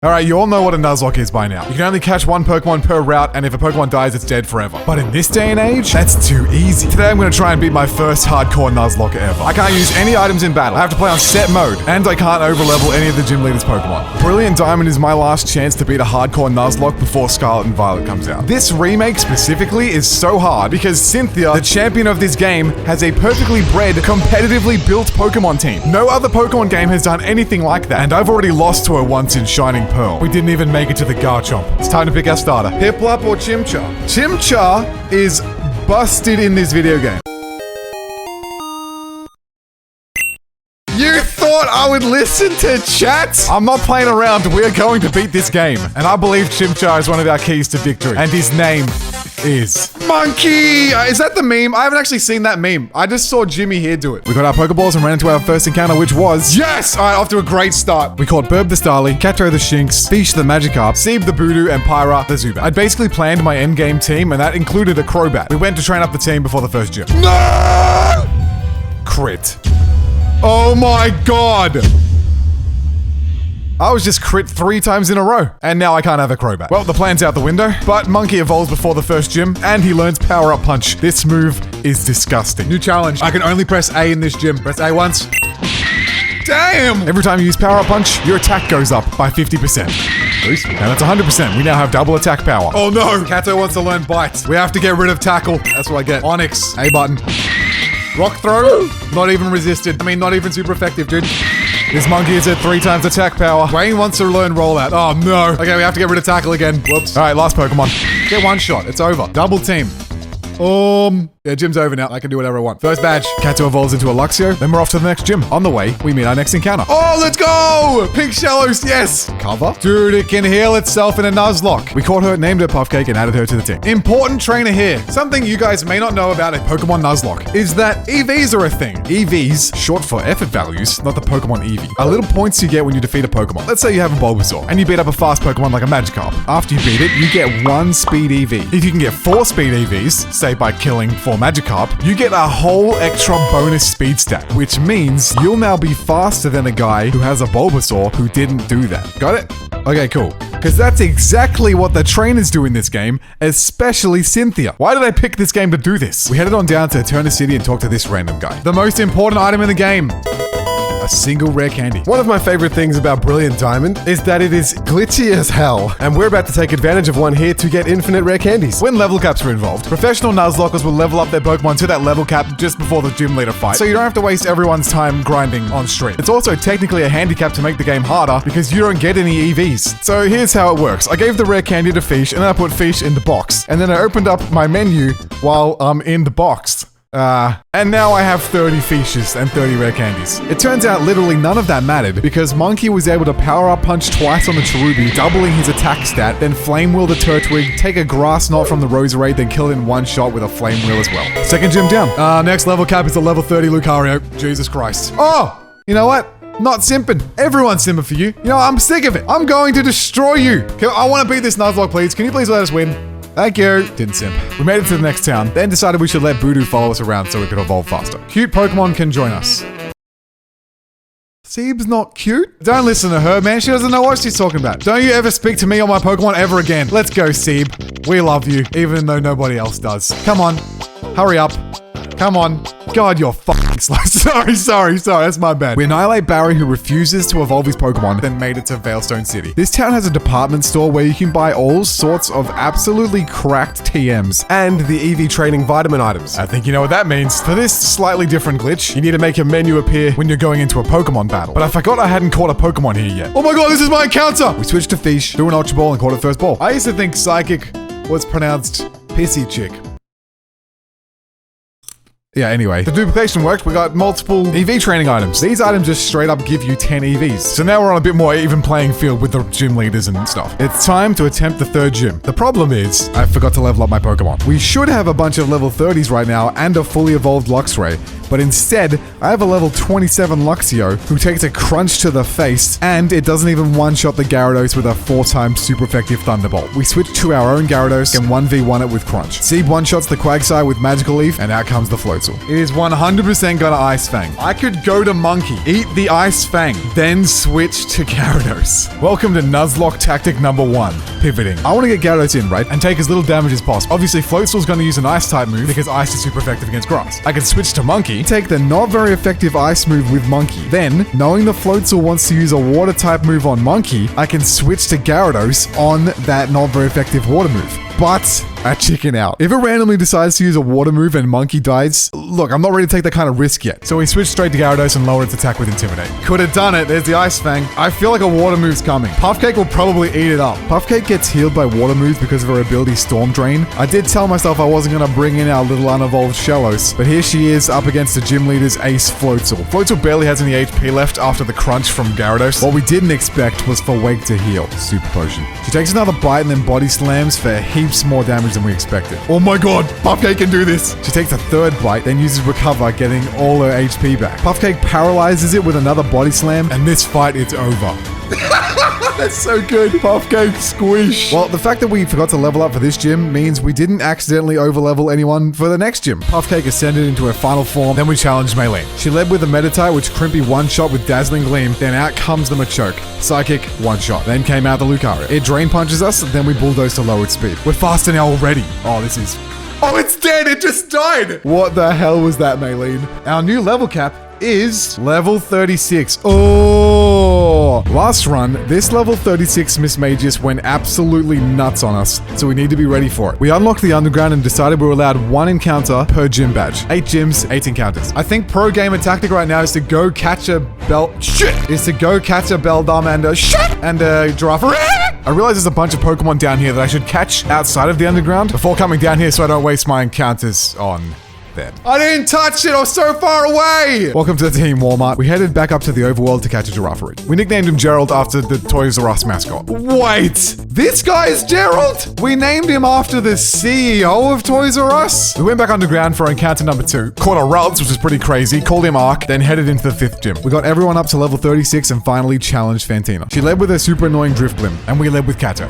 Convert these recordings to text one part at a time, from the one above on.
Alright, you all know what a Nuzlocke is by now. You can only catch one Pokemon per route, and if a Pokemon dies, it's dead forever. But in this day and age, that's too easy. Today I'm going to try and beat my first hardcore Nuzlocke ever. I can't use any items in battle. I have to play on set mode, and I can't overlevel any of the gym leader's Pokemon. Brilliant Diamond is my last chance to beat a hardcore Nuzlocke before Scarlet and Violet comes out. This remake specifically is so hard because Cynthia, the champion of this game, has a perfectly bred, competitively built Pokemon team. No other Pokemon game has done anything like that, and I've already lost to her once in Shining Pearl. We didn't even make it to the Garchomp. It's time to pick our starter. Piplup or Chimchar? Chimchar is busted in this video game. You thought I would listen to chat? I'm not playing around. We're going to beat this game. And I believe Chimchar is one of our keys to victory. And his name is Monkey! Is that the meme? I haven't actually seen that meme. I just saw Jimmy here do it. We got our Pokeballs and ran into our first encounter, which was... Yes! Alright, off to a great start. We caught Burb the Starly, Kato the Shinx, Fish the Magikarp, Seeb the Voodoo, and Pyra the Zubat. I'd basically planned my endgame team, and that included a Crobat. We went to train up the team before the first gym. No! Crit. Oh my god! I was just crit 3 times in a row, and now I can't have a Crobat. Well, the plan's out the window, but Monkey evolves before the first gym, and he learns Power Up Punch. This move is disgusting. New challenge. I can only press A in this gym. Press A once. Damn! Every time you use Power Up Punch, your attack goes up by 50%. And that's 100%. We now have double attack power. Oh no! Kato wants to learn Bite. We have to get rid of Tackle. That's what I get. Onyx. A button. Rock Throw. Not even resisted. I mean, not even super effective, dude. This monkey is at 3 times attack power. Wayne wants to learn Rollout. Oh no. Okay, we have to get rid of Tackle again. Whoops. All right, last Pokemon. Get one shot. It's over. Double team. Yeah, gym's over now. I can do whatever I want. First badge. Kato evolves into a Luxio. Then we're off to the next gym. On the way, we meet our next encounter. Oh, let's go! Pink Shallows, yes! Cover. Dude, it can heal itself in a Nuzlocke. We caught her, named her Puffcake, and added her to the team. Important trainer here. Something you guys may not know about a Pokemon Nuzlocke is that EVs are a thing. EVs, short for effort values, not the Pokemon Eevee, are little points you get when you defeat a Pokemon. Let's say you have a Bulbasaur, and you beat up a fast Pokemon like a Magikarp. After you beat it, you get 1 speed EV. If you can get 4 speed EVs, say by killing 4 Magikarp, you get a whole extra bonus speed stat, which means you'll now be faster than a guy who has a Bulbasaur who didn't do that. Got it? Okay, cool. Because that's exactly what the trainers do in this game, especially Cynthia. Why did I pick this game to do this? We headed on down to Eterna City and talked to this random guy. The most important item in the game. A single rare candy. One of my favorite things about Brilliant Diamond is that it is glitchy as hell, and we're about to take advantage of one here to get infinite rare candies. When level caps are involved, professional Nuzlockers will level up their Pokemon to that level cap just before the gym leader fight, so you don't have to waste everyone's time grinding on stream. It's also technically a handicap to make the game harder because you don't get any EVs. So here's how it works. I gave the rare candy to Fish, and then I put Fish in the box, and then I opened up my menu while I'm in the box. And now I have 30 Fishes and 30 rare candies. It turns out literally none of that mattered because Monkey was able to Power Up Punch twice on the Cherubi, doubling his attack stat, then Flame Wheel the Turtwig, take a Grass Knot from the Roserade, then kill it in one shot with a Flame Wheel as well. Second gym down. Next level cap is a level 30 Lucario. Jesus Christ. Oh! You know what? Not simping. Everyone's simping for you. You know, I'm sick of it. I'm going to destroy you. I want to beat this Nuzlocke, please. Can you please let us win? Thank you. Didn't simp. We made it to the next town, then decided we should let Voodoo follow us around so we could evolve faster. Cute Pokemon can join us. Seeb's not cute? Don't listen to her, man. She doesn't know what she's talking about. Don't you ever speak to me or my Pokemon ever again. Let's go, Seeb. We love you, even though nobody else does. Come on. Hurry up. Come on. God, you're fucking slow. Sorry. That's my bad. We annihilate Barry, who refuses to evolve his Pokemon, then made it to Veilstone City. This town has a department store where you can buy all sorts of absolutely cracked TMs and the EV training vitamin items. I think you know what that means. For this slightly different glitch, you need to make a menu appear when you're going into a Pokemon battle. But I forgot I hadn't caught a Pokemon here yet. Oh my god, this is my encounter! We switched to Fish, threw an Ultra Ball, and caught it first ball. I used to think Psychic was pronounced Pissy Chick. Yeah, anyway, the duplication worked. We got multiple EV training items. These items just straight up give you 10 EVs. So now we're on a bit more even playing field with the gym leaders and stuff. It's time to attempt the third gym. The problem is, I forgot to level up my Pokemon. We should have a bunch of level 30s right now and a fully evolved Luxray, but instead, I have a level 27 Luxio who takes a crunch to the face, and it doesn't even one-shot the Gyarados with a 4-time super effective Thunderbolt. We switch to our own Gyarados and 1v1 it with Crunch. Seeb one-shots the Quagsire with Magical Leaf, and out comes the Float. Floatzel. It is 100% gonna Ice Fang. I could go to Monkey, eat the Ice Fang, then switch to Gyarados. Welcome to Nuzlocke tactic number 1, pivoting. I want to get Gyarados in, right? And take as little damage as possible. Obviously, Floatzel's gonna use an Ice type move because Ice is super effective against Grass. I can switch to Monkey, take the not very effective Ice move with Monkey. Then, knowing the Floatzel wants to use a Water type move on Monkey, I can switch to Gyarados on that not very effective Water move. But I chicken out. If it randomly decides to use a Water move and Monkey dies, look, I'm not ready to take that kind of risk yet. So we switched straight to Gyarados and lowered its attack with Intimidate. Could have done it. There's the Ice Fang. I feel like a Water move's coming. Puffcake will probably eat it up. Puffcake gets healed by Water moves because of her ability Storm Drain. I did tell myself I wasn't going to bring in our little unevolved Shellos, but here she is up against the gym leader's Ace Floatzel. Floatzel barely has any HP left after the crunch from Gyarados. What we didn't expect was for Wake to heal. Super Potion. She takes another bite and then Body Slams for heaps more damage than we expected. Oh my god, Puffcake can do this. She takes a third bite, then uses Recover, getting all her HP back. Puffcake paralyzes it with another Body Slam, and this fight is over. That's so good. Puffcake squish. Well, the fact that we forgot to level up for this gym means we didn't accidentally overlevel anyone for the next gym. Puffcake ascended into her final form, then we challenged Maylene. She led with the Meditite, which Crimpy one-shot with Dazzling Gleam, then out comes the Machoke. Psychic, one-shot. Then came out the Lucario. It Drain Punches us, then we bulldoze to lowered speed. We're faster now already. Oh, this is... Oh, it's dead! It just died! What the hell was that, Maylene? Our new level cap is level 36. Oh! Last run, this level 36 Miss Magus went absolutely nuts on us, so we need to be ready for it. We unlocked the underground and decided we were allowed 1 encounter per gym badge. 8 gyms, 8 encounters. I think pro gamer tactic right now is to go catch a Beldum and a Giraffe. I realize there's a bunch of Pokemon down here that I should catch outside of the underground before coming down here so I don't waste my encounters on them. I didn't touch it! I was so far away! Welcome to the Team Walmart. We headed back up to the overworld to catch a Giraffe. We nicknamed him Gerald after the Toys R Us mascot. Wait! This guy is Gerald? We named him after the CEO of Toys R Us? We went back underground for encounter number 2, caught a Ralts, which was pretty crazy, called him Ark, then headed into the 5th gym. We got everyone up to level 36 and finally challenged Fantina. She led with her super annoying Drifblim, and we led with Kato.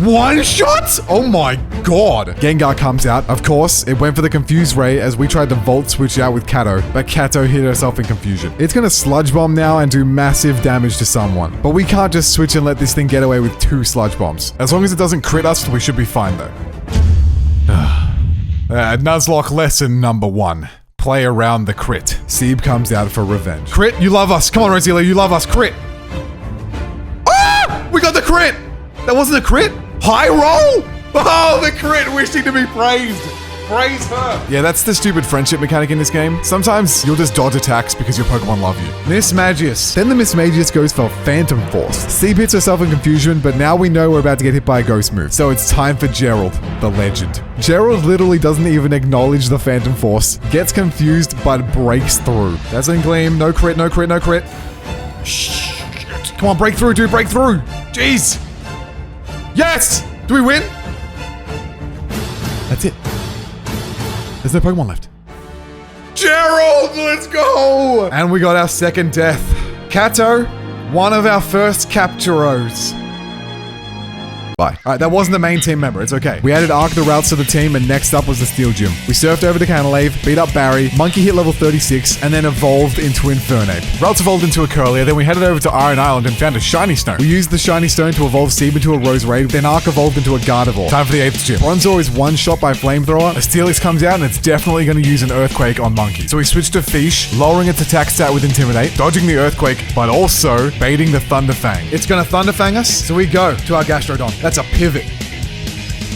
One shot? Oh my god. Gengar comes out. Of course, it went for the Confuse Ray as we tried to Volt Switch out with Kato, but Kato hit herself in confusion. It's gonna Sludge Bomb now and do massive damage to someone. But we can't just switch and let this thing get away with 2 Sludge Bombs. As long as it doesn't crit us, we should be fine though. Nuzlocke lesson number 1. Play around the crit. Seeb comes out for revenge. Crit, you love us. Come on, Roselia, you love us. Crit. Ah! We got the crit! That wasn't a crit? High roll? Oh, the crit wishing to be praised. Praise her. Yeah, that's the stupid friendship mechanic in this game. Sometimes you'll just dodge attacks because your Pokemon love you. Miss Magius. Then the Miss Magius goes for Phantom Force. Seeb hits herself in confusion, but now we know we're about to get hit by a ghost move. So it's time for Gerald, the legend. Gerald literally doesn't even acknowledge the Phantom Force, gets confused, but breaks through. Dazzling Gleam, no crit, no crit, no crit. Shh. Come on, break through, dude, break through. Jeez. Yes! Do we win? That's it. There's no Pokemon left. Gerald, let's go! And we got our second death. Kato, one of our first Capturos. Bye. Alright, that wasn't the main team member. It's okay. We added Ark the Routes to the team, and next up was the Steel Gym. We surfed over the Canalave, beat up Barry, Monkey hit level 36, and then evolved into Infernape. Routes evolved into a Curlier, then we headed over to Iron Island and found a Shiny Stone. We used the Shiny Stone to evolve Seeb into a Roserade, then Ark evolved into a Gardevoir. Time for the 8th gym. Bronzor is one-shot by Flamethrower, a Steelix comes out, and it's definitely going to use an Earthquake on Monkey. So we switched to Fish, lowering its attack stat with Intimidate, dodging the Earthquake, but also baiting the Thunder Fang. It's going to Thunder Fang us, so we go to our Gastrodon. That's a pivot.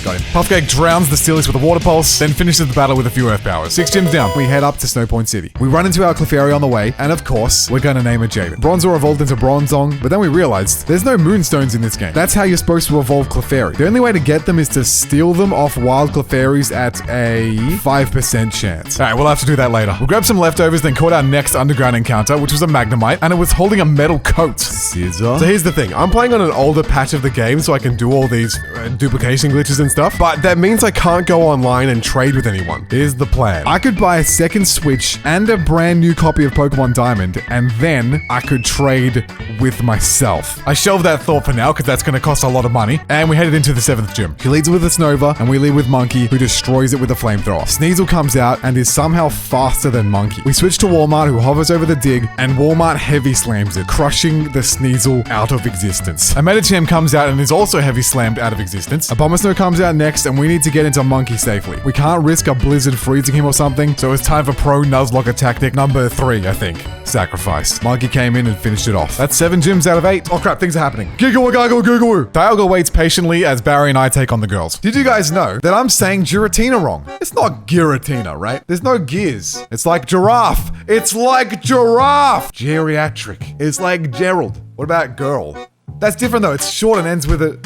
Got him. Puffcake drowns the Steelix with a Water Pulse, then finishes the battle with a few Earth Powers. 6 gyms down, we head up to Snowpoint City. We run into our Clefairy on the way, and of course, we're gonna name it Jaden. Bronzor evolved into Bronzong, but then we realized there's no Moonstones in this game. That's how you're supposed to evolve Clefairy. The only way to get them is to steal them off wild Clefairies at a 5% chance. Alright, we'll have to do that later. We'll grab some leftovers, then caught our next underground encounter, which was a Magnemite, and it was holding a metal coat. Scissor. So here's the thing, I'm playing on an older patch of the game so I can do all these duplication glitches and stuff. stuff, but that means I can't go online and trade with anyone. Here's the plan. I could buy a second Switch and a brand new copy of Pokemon Diamond, and then I could trade with myself. I shelved that thought for now because that's going to cost a lot of money, and we headed into the 7th gym. He leads with a Snova, and we lead with Monkey, who destroys it with a flamethrower. Sneasel comes out and is somehow faster than Monkey. We switch to Walmart, who hovers over the dig, and Walmart heavy slams it, crushing the Sneasel out of existence. A Medicham comes out and is also heavy slammed out of existence. A Abomasnow comes out next, and we need to get into Monkey safely. We can't risk a blizzard freezing him or something, so it's time for pro Nuzlocke tactic number 3, I think. Sacrifice. Monkey came in and finished it off. That's 7 gyms out of 8. Oh crap, things are happening. Giggle gaggle google. Dialga waits patiently as Barry and I take on the girls. Did you guys know that I'm saying Giratina wrong? It's not Giratina, right? There's no gears. It's like giraffe. It's like giraffe. Geriatric. It's like Gerald. What about girl? That's different though. It's short and ends with a...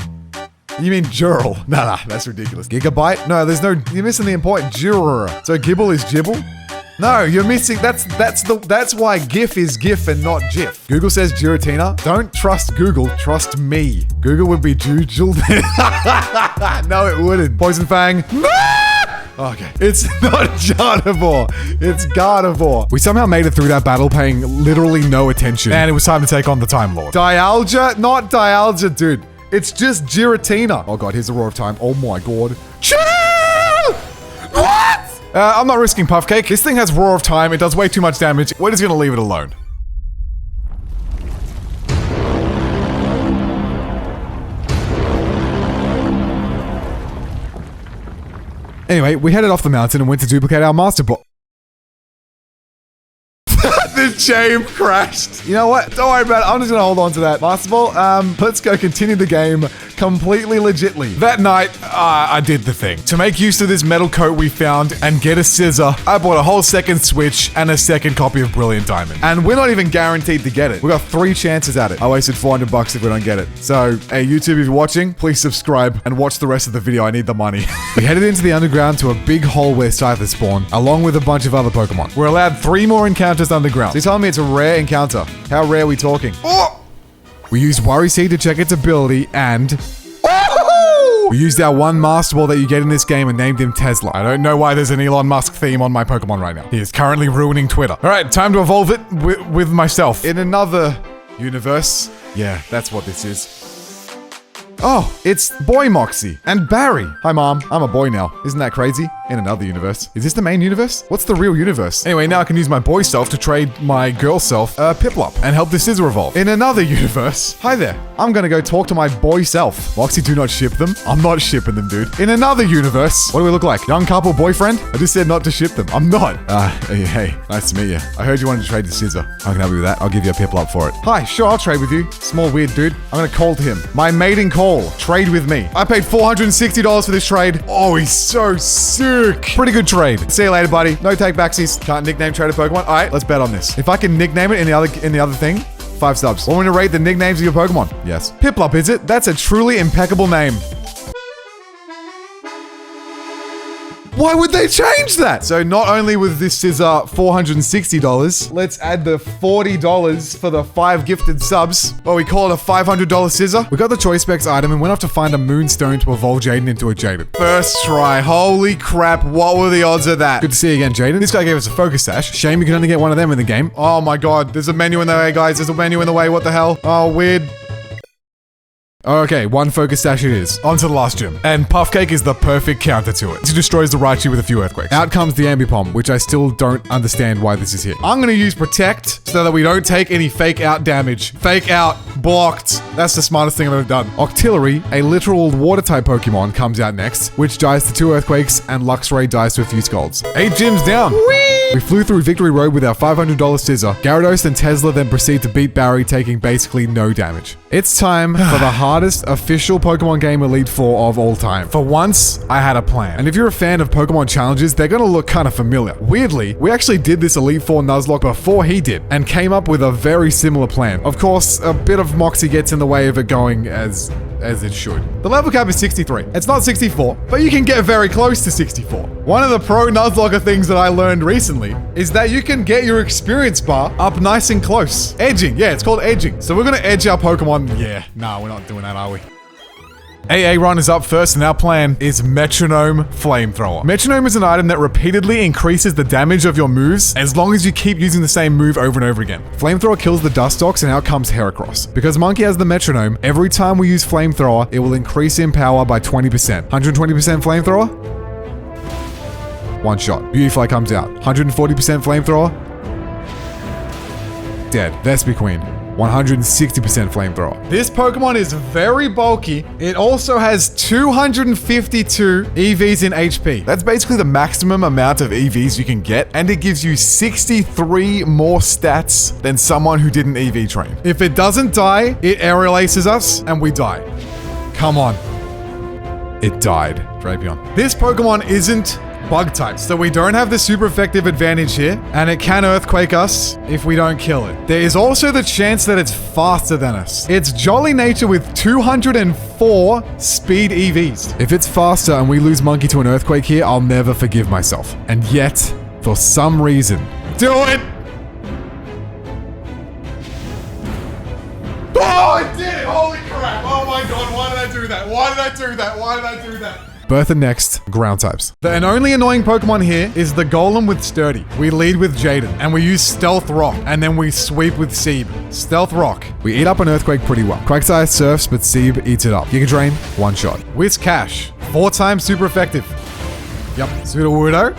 You mean Jurl? Nah, that's ridiculous. Gigabyte? No, there's no... You're missing the important. Juror. So Gibble is Gibble? No, you're missing... That's why GIF is GIF and not GIF. Google says Giratina. Don't trust Google. Trust me. Google would be jujuled. No, it wouldn't. Poison Fang. Okay. It's not Gardevoir. It's Gardevoir. We somehow made it through that battle paying literally no attention. And it was time to take on the Time Lord. Dialga? Not Dialga, dude. It's just Giratina. Oh god, here's the Roar of Time. Oh my god. What? I'm not risking Puffcake. This thing has Roar of Time. It does way too much damage. We're just gonna leave it alone. Anyway, we headed off the mountain and went to duplicate our Master Ball. The chain crashed. You know what? Don't worry about it. I'm just gonna hold on to that. Master Ball, let's go continue the game completely legitly. That night, I did the thing. To make use of this metal coat we found and get a scissor, I bought a whole second Switch and a second copy of Brilliant Diamond. And we're not even guaranteed to get it. We got 3 chances at it. I wasted $400 if we don't get it. So, hey, YouTube, if you're watching, please subscribe and watch the rest of the video. I need the money. We headed into the underground to a big hole where Scyther spawn, along with a bunch of other Pokemon. We're allowed 3 more encounters underground. So you're telling me it's a rare encounter. How rare are we talking? Oh! We used Worry Seed to check its ability and... We used our one Master Ball that you get in this game and named him Tesla. I don't know why there's an Elon Musk theme on my Pokemon right now. He is currently ruining Twitter. All right, time to evolve it with myself. In another universe. Yeah, that's what this is. Oh, it's Boy Moxie and Barry. Hi, Mom. I'm a boy now. Isn't that crazy? In another universe. Is this the main universe? What's the real universe? Anyway, now I can use my boy self to trade my girl self, Piplup, and help the Scizor evolve. In another universe. Hi there. I'm gonna go talk to my boy self. Moxie, do not ship them. I'm not shipping them, dude. In another universe. What do we look like? Young couple boyfriend? I just said not to ship them. I'm not. Hey, nice to meet you. I heard you wanted to trade the Scizor. I can help you with that. I'll give you a Piplup for it. Hi, sure, I'll trade with you. Small weird dude. I'm gonna call to him. My mating call. Trade with me. I paid $460 for this trade. Oh, he's so sick. Pretty good trade. See you later, buddy. No take backsies. Can't nickname traded Pokemon. All right, let's bet on this. If I can nickname it in the other thing, 5 subs. Want me to rate the nicknames of your Pokemon? Yes. Piplup, is it? That's a truly impeccable name. Why would they change that? So not only was this scissor $460, let's add the $40 for the 5 gifted subs. Well, we call it a $500 scissor. We got the Choice Specs item and went off to find a Moonstone to evolve Jaden into a Jaden. First try. Holy crap. What were the odds of that? Good to see you again, Jaden. This guy gave us a Focus Sash. Shame you can only get one of them in the game. Oh my god. There's a menu in the way, guys. There's a menu in the way. What the hell? Oh, weird. Okay, 1 Focus Sash it is. On to the last gym. And Puffcake is the perfect counter to it. He destroys the Raichu with a few Earthquakes. Out comes the Ambipom, which I still don't understand why this is here. I'm gonna use Protect so that we don't take any fake out damage. Fake out. Blocked. That's the smartest thing I've ever done. Octillery, a literal water-type Pokemon, comes out next, which dies to 2 Earthquakes, and Luxray dies to a few Scalds. 8 gyms down. Whee! We flew through Victory Road with our $500 scissor. Gyarados and Tesla then proceed to beat Barry, taking basically no damage. It's time for the hardest official Pokemon game Elite Four of all time. For once, I had a plan. And if you're a fan of Pokemon challenges, they're gonna look kind of familiar. Weirdly, we actually did this Elite Four Nuzlocke before he did, and came up with a very similar plan. Of course, a bit of Moxie gets in the way of it going as it should. The level cap is 63. It's not 64, but you can get very close to 64. One of the pro Nuzlocke things that I learned recently is that you can get your experience bar up nice and close. Edging, yeah, it's called edging. So we're gonna edge our Pokemon. Yeah, nah, we're not doing that, are we? AA Run is up first, and our plan is Metronome Flamethrower. Metronome is an item that repeatedly increases the damage of your moves as long as you keep using the same move over and over again. Flamethrower kills the Dustox, and out comes Heracross. Because Monkey has the Metronome, every time we use Flamethrower, it will increase in power by 20%. 120% Flamethrower? One shot. Beautifly comes out. 140% Flamethrower? Dead. Vespiquen. 160% Flamethrower. This Pokemon is very bulky. It also has 252 EVs in HP. That's basically the maximum amount of EVs you can get, and it gives you 63 more stats than someone who didn't EV train. If it doesn't die, it aerial aces us, and we die. Come on. It died. Drapion. This Pokemon isn't bug type, so we don't have the super effective advantage here, and it can earthquake us if we don't kill it. There is also the chance that it's faster than us. It's Jolly Nature with 204 speed EVs. If it's faster and we lose Monkey to an earthquake here, I'll never forgive myself. And yet, for some reason, do it! Oh, I did it! Holy crap! Oh my god, why did I do that? Why did I do that? Why did I do that? Bertha next, ground types. The only annoying Pokemon here is the Golem with Sturdy. We lead with Jaden, and we use Stealth Rock, and then we sweep with Seeb. Stealth Rock. We eat up an Earthquake pretty well. Quagsire surfs, but Seeb eats it up. Giga Drain, one shot. Whiscash, 4 times super effective. Yep. Sudowoodo.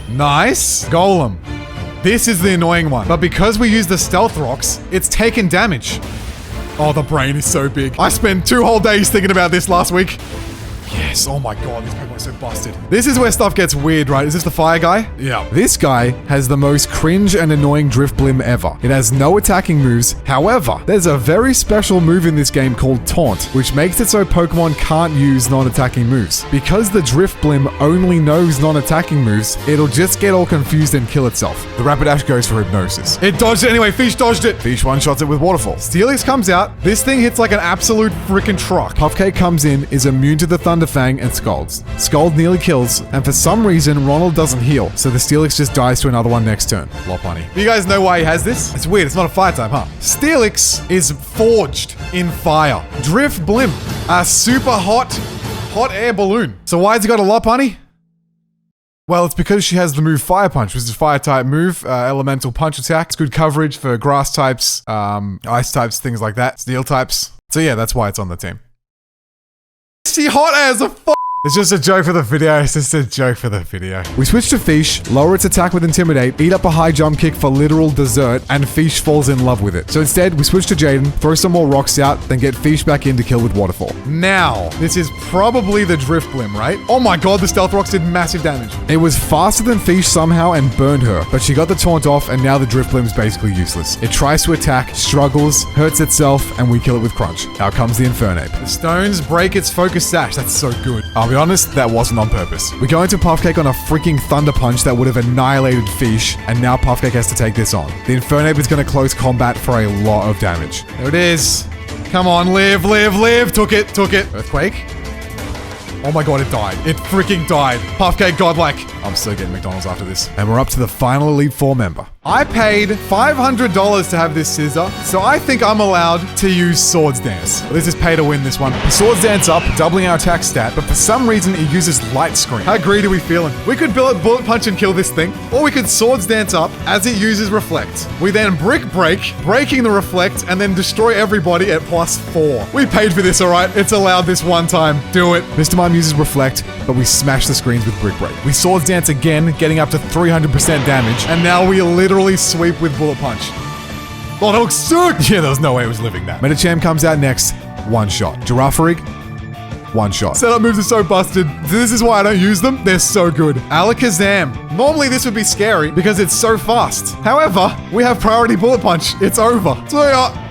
Nice. Golem. This is the annoying one, but because we use the Stealth Rocks, it's taken damage. Oh, the brain is so big. I spent 2 whole days thinking about this last week. Yes, oh my god, this Pokemon is so busted. This is where stuff gets weird, right? Is this the fire guy? Yeah. This guy has the most cringe and annoying Drifblim ever. It has no attacking moves. However, there's a very special move in this game called Taunt, which makes it so Pokemon can't use non-attacking moves. Because the Drifblim only knows non-attacking moves, it'll just get all confused and kill itself. The Rapidash goes for Hypnosis. It dodged it anyway, Fish dodged it. Fish one-shots it with Waterfall. Steelix comes out. This thing hits like an absolute freaking truck. Puffcake comes in, is immune to the Thunderfang, and Scalds. Scald nearly kills, and for some reason, Ronald doesn't heal, so the Steelix just dies to another one next turn. Lopunny. Do you guys know why he has this? It's weird, it's not a fire type, huh? Steelix is forged in fire. Drifblim, a super hot air balloon. So why has he got a Lopunny? Well, it's because she has the move Fire Punch, which is a fire type move, elemental punch attack. It's good coverage for grass types, ice types, things like that, steel types. So yeah, that's why it's on the team. She hot as a f***. It's just a joke for the video. It's just a joke for the video. We switch to Fish, lower its attack with Intimidate, eat up a high jump kick for literal dessert, and Fish falls in love with it. So instead, we switch to Jaden, throw some more rocks out, then get Fish back in to kill with Waterfall. Now, this is probably the Drifblim, right? Oh my god, the Stealth Rocks did massive damage. It was faster than Fish somehow and burned her, but she got the taunt off, and now the Drifblim's basically useless. It tries to attack, struggles, hurts itself, and we kill it with Crunch. Out comes the Infernape. The stones break its focus sash. That's so good. I'll be honest, that wasn't on purpose. We go into Puffcake on a freaking Thunder Punch that would have annihilated Fish, and now Puffcake has to take this on. The Infernape is going to close combat for a lot of damage. There it is. Come on, live, live, live. Took it, took it. Earthquake. Oh my god, it died. It freaking died. Puffcake godlike. I'm still getting McDonald's after this. And we're up to the final Elite Four member. I paid $500 to have this scissor, so I think I'm allowed to use Swords Dance. This is pay to win this one. Swords Dance up, doubling our attack stat, but for some reason it uses Light Screen. How greedy are we feeling? We could Bullet Punch and kill this thing, or we could Swords Dance up as it uses Reflect. We then Brick Break, breaking the Reflect, and then destroy everybody at +4. We paid for this, alright? It's allowed this one time. Do it. Mr. Mime uses Reflect, but we smash the screens with Brick Break. We Swords Dance again, getting up to 300% damage, and now we literally sweep with Bullet Punch. Oh, that looks sick! Yeah, there's no way it was living that. Medicham comes out next, one shot. Girafarig, one shot. Setup moves are so busted. This is why I don't use them. They're so good. Alakazam. Normally this would be scary because it's so fast. However, we have priority Bullet Punch. It's over. So yeah.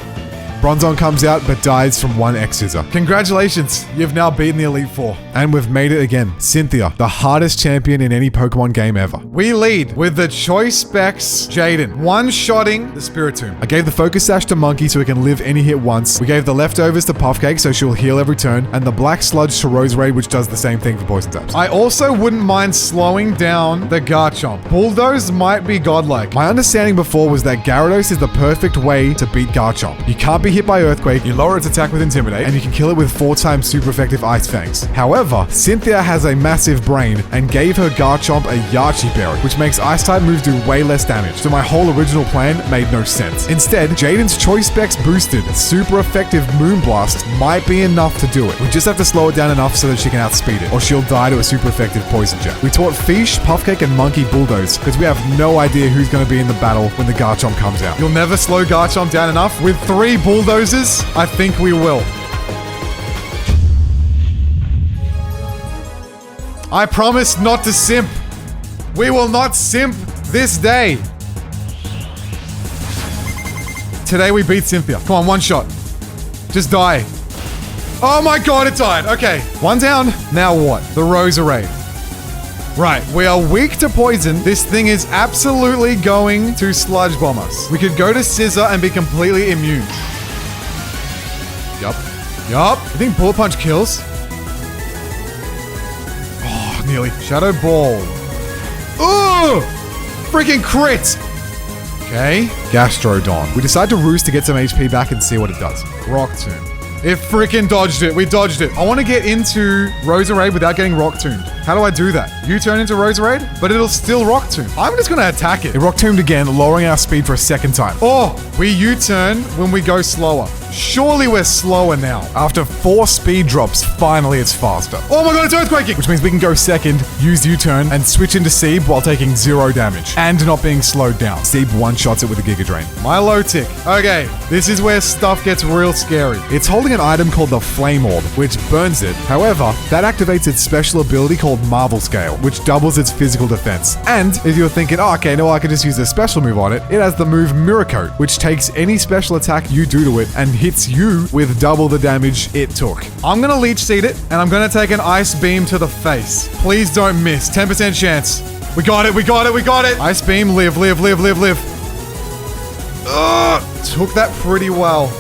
Bronzong comes out but dies from one X-Scissor. Congratulations, you've now beaten the Elite Four. And we've made it again. Cynthia, the hardest champion in any Pokemon game ever. We lead with the Choice Specs Jaden, one-shotting the Spiritomb. I gave the Focus Sash to Monkey so he can live any hit once. We gave the leftovers to Puffcake so she'll heal every turn, and the Black Sludge to Roserade, which does the same thing for poison types. I also wouldn't mind slowing down the Garchomp. Bulldoze might be godlike. My understanding before was that Gyarados is the perfect way to beat Garchomp. You can't be hit by Earthquake, you lower its attack with Intimidate, and you can kill it with 4 times super effective Ice Fangs. However, Cynthia has a massive brain and gave her Garchomp a Yachi Berry, which makes Ice-type moves do way less damage, so my whole original plan made no sense. Instead, Jaden's Choice Specs boosted super effective Moonblast might be enough to do it. We just have to slow it down enough so that she can outspeed it, or she'll die to a super effective Poison Jet. We taught Fish, Puffcake, and Monkey Bulldoze, because we have no idea who's going to be in the battle when the Garchomp comes out. You'll never slow Garchomp down enough. With 3 Bulldozers, I think we will. I promise not to simp. We will not simp this day. Today we beat Cynthia. Come on, one shot. Just die. Oh my god, it died. Okay, 1 down. Now what? The Roserade. Right, we are weak to poison. This thing is absolutely going to Sludge Bomb us. We could go to Scissor and be completely immune. Yup. You think Bullet Punch kills? Oh, nearly. Shadow Ball. Ooh! Freaking crit! Okay. Gastrodon. We decide to roost to get some HP back and see what it does. Rock Tomb. It freaking dodged it. We dodged it. I want to get into Roserade without getting Rock Tombed. How do I do that? U-turn into Roserade, but it'll still Rock Tomb. I'm just going to attack it. It Rock Tombed again, lowering our speed for a second time. Oh, we U-turn when we go slower. Surely we're slower now. After 4 speed drops, finally it's faster. Oh my god, it's Earthquaking! Which means we can go second, use U-turn, and switch into Seeb while taking 0 damage. And not being slowed down. Seeb one-shots it with a Giga Drain. Milotic. Okay, this is where stuff gets real scary. It's holding an item called the Flame Orb, which burns it. However, that activates its special ability called Marvel Scale, which doubles its physical defense. And if you're thinking, oh, okay, no, I can just use a special move on it, it has the move Mirror Coat, which takes any special attack you do to it and hits you with double the damage it took. I'm gonna Leech Seed it, and I'm gonna take an Ice Beam to the face. Please don't miss. 10% chance. We got it, we got it, we got it! Ice Beam, live. Took that pretty well.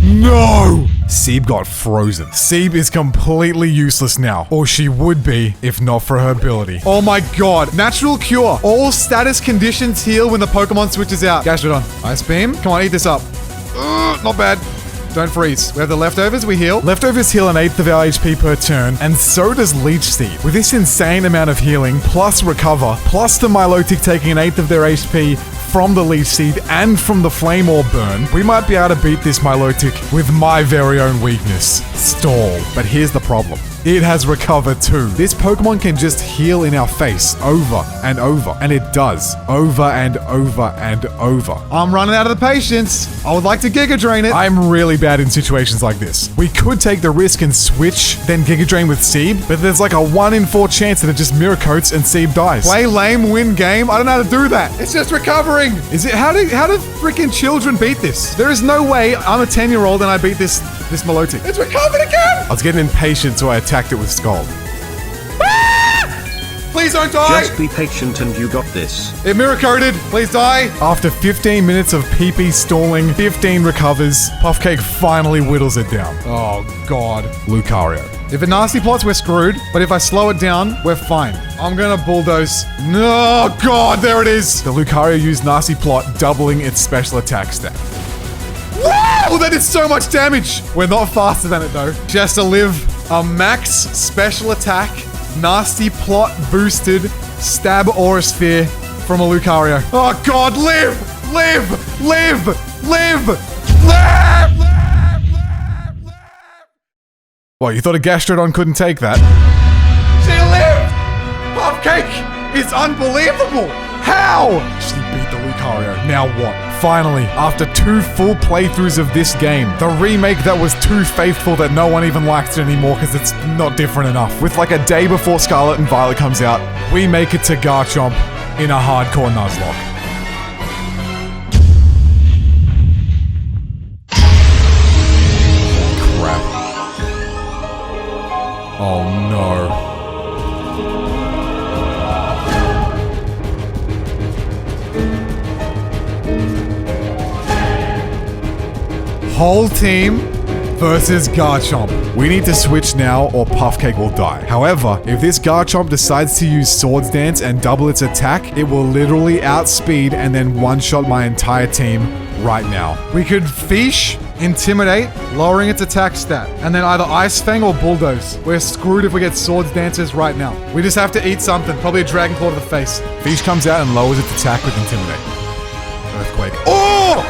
No! Seeb got frozen. Seeb is completely useless now. Or she would be, if not for her ability. Oh my god. Natural Cure. All status conditions heal when the Pokemon switches out. Gastrodon. Ice Beam. Come on, eat this up. Not bad. Don't freeze. We have the leftovers, we heal. Leftovers heal 1/8 of our HP per turn, and so does Leech Seed. With this insane amount of healing, plus recover, plus the Milotic taking 1/8 of their HP from the Leech Seed and from the Flame Orb burn, we might be able to beat this Milotic with my very own weakness, Stall. But here's the problem. It has Recover too. This Pokemon can just heal in our face over and over, and it does. Over and over and over. I'm running out of the patience. I would like to Giga Drain it. I'm really bad in situations like this. We could take the risk and switch, then Giga Drain with Seeb, but there's like a 1 in 4 chance that it just Mirror Coats and Seeb dies. Play lame, win game? I don't know how to do that. It's just recovering. Is it? How do freaking children beat this? There is no way I'm a 10-year-old and I beat this Milotic. It's recovered again! I was getting impatient, so I attacked it with Scald. Please don't die! Just be patient and you got this. It Mirror Coated. Please die! After 15 minutes of PP stalling, 15 recovers, Puffcake finally whittles it down. Oh god. Lucario. If it nasty plots, we're screwed, but if I slow it down, we're fine. I'm gonna bulldoze. No, god, there it is! The Lucario used nasty plot, doubling its special attack stat. Wow, that did so much damage! We're not faster than it though. She has to live a max special attack, nasty plot boosted stab Aura Sphere from a Lucario. Oh god, live! What, you thought a Gastrodon couldn't take that? She lived! Puffcake is unbelievable! How? She beat the Lucario. Now what? Finally, after 2 full playthroughs of this game, the remake that was too faithful that no one even liked it anymore because it's not different enough. With like a day before Scarlet and Violet comes out, we make it to Garchomp in a hardcore Nuzlocke. Oh no. Whole team versus Garchomp. We need to switch now or Puffcake will die. However, if this Garchomp decides to use Swords Dance and double its attack, it will literally outspeed and then one-shot my entire team right now. We could Fish Intimidate, lowering its attack stat, and then either Ice Fang or Bulldoze. We're screwed if we get Swords Dancers right now. We just have to eat something, probably a Dragon Claw to the face. Fish comes out and lowers its attack with Intimidate. Earthquake. Oh!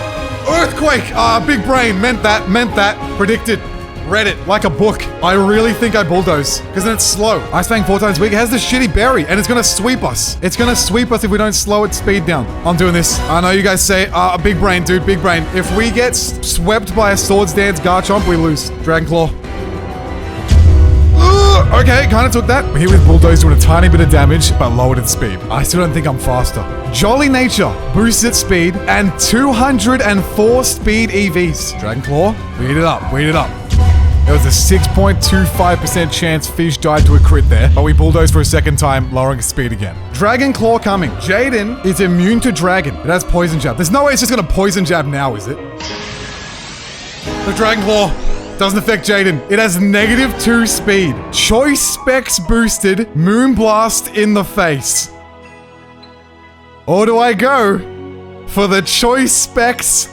Earthquake! Big brain. Meant that. Predicted. Read it like a book. I really think I Bulldoze, because then it's slow. Ice Fang 4 times weak. It has the shitty berry, and it's gonna sweep us. It's gonna sweep us if we don't slow its speed down. I'm doing this. I know you guys say, big brain, dude, big brain. If we get swept by a Swords Dance Garchomp, we lose. Dragon Claw. Okay, kind of took that. We're here with Bulldoze doing a tiny bit of damage, but lowered its speed. I still don't think I'm faster. Jolly Nature boosts its speed, and 204 speed EVs. Dragon Claw, we eat it up, There was a 6.25% chance Fish died to a crit there, but we Bulldoze for a second time, lowering its speed again. Dragon Claw coming. Jaden is immune to Dragon. It has Poison Jab. There's no way it's just gonna Poison Jab now, is it? The Dragon Claw doesn't affect Jaden. It has -2 speed. Choice Specs boosted, Moonblast in the face. Or do I go for the Choice Specs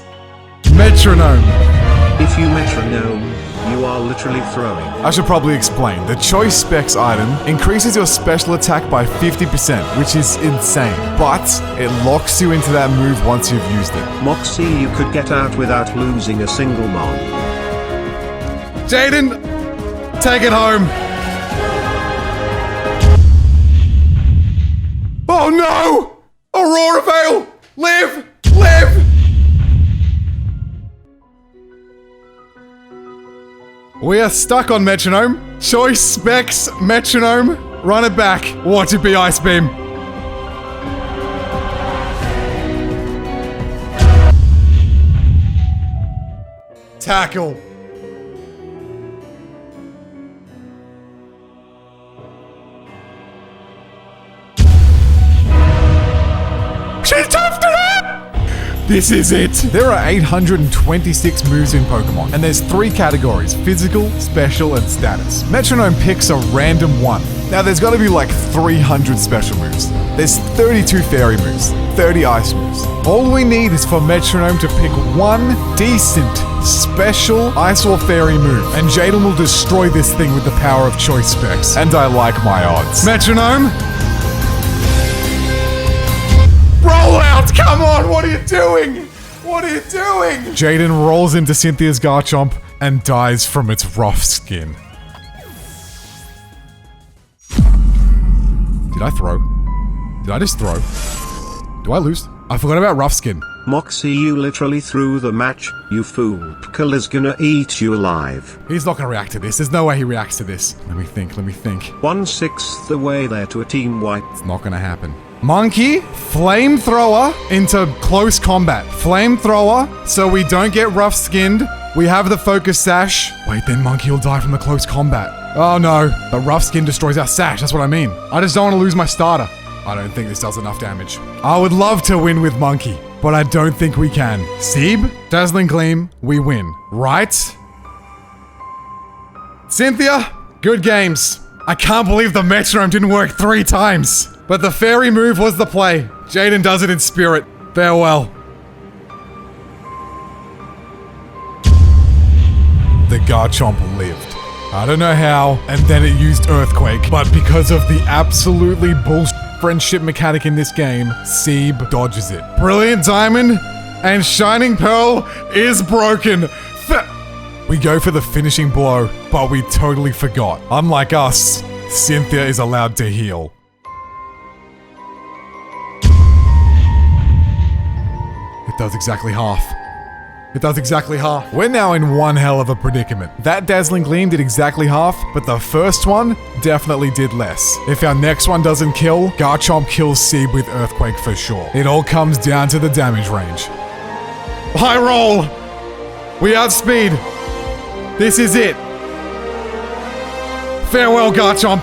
Metronome? If you metronome, you are literally throwing. I should probably explain. The Choice Specs item increases your special attack by 50%, which is insane. But it locks you into that move once you've used it. Moxie, you could get out without losing a single mon. Jaden, take it home. Oh no! Aurora Veil! Live! We are stuck on Metronome. Choice Specs Metronome. Run it back. Watch it be Ice Beam. Tackle. She toughed it up! This is it. There are 826 moves in Pokemon, and there's 3 categories: physical, special, and status. Metronome picks a random one. Now there's gotta be like 300 special moves. There's 32 fairy moves, 30 ice moves. All we need is for Metronome to pick one decent, special ice or fairy move, and Jaden will destroy this thing with the power of Choice Specs. And I like my odds. Metronome! Roll out! Come on! What are you doing? What are you doing? Jaden rolls into Cynthia's Garchomp and dies from its rough skin. Did I throw? Did I just throw? Do I lose? I forgot about rough skin. Moxie, you literally threw the match, you fool. Pkal is gonna eat you alive. He's not gonna react to this. There's no way he reacts to this. Let me think. 1/6 the way there to a team wipe. It's not gonna happen. Monkey, Flamethrower into close combat. Flamethrower, so we don't get rough skinned. We have the focus sash. Wait, then Monkey will die from the close combat. Oh no, the rough skin destroys our sash, that's what I mean. I just don't want to lose my starter. I don't think this does enough damage. I would love to win with Monkey, but I don't think we can. Seeb, Dazzling Gleam, we win, right? Cynthia, good games. I can't believe the Metronome didn't work 3 times. But the fairy move was the play. Jaden does it in spirit. Farewell. The Garchomp lived. I don't know how, and then it used Earthquake, but because of the absolutely bullshit friendship mechanic in this game, Seeb dodges it. Brilliant Diamond and Shining Pearl is broken. We go for the finishing blow, but we totally forgot. Unlike us, Cynthia is allowed to heal. It does exactly half. It does exactly half. We're now in one hell of a predicament. That Dazzling Gleam did exactly half, but the first one definitely did less. If our next one doesn't kill, Garchomp kills Seeb with Earthquake for sure. It all comes down to the damage range. High roll! We outspeed. This is it. Farewell, Garchomp.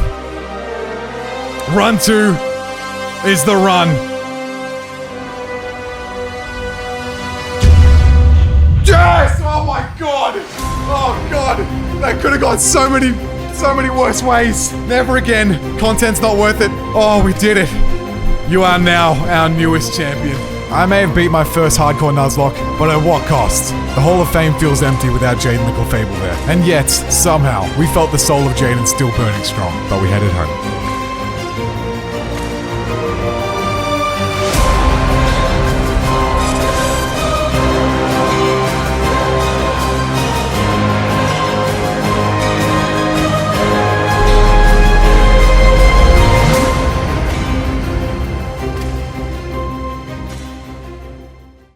Run 2 is the run. Yes! Oh my god! Oh god! That could have gone so many worse ways. Never again. Content's not worth it. Oh, we did it. You are now our newest champion. I may have beat my first hardcore Nuzlocke, but at what cost? The Hall of Fame feels empty without Jaden the Clefable there. And yet, somehow, we felt the soul of Jaden still burning strong, but we headed home.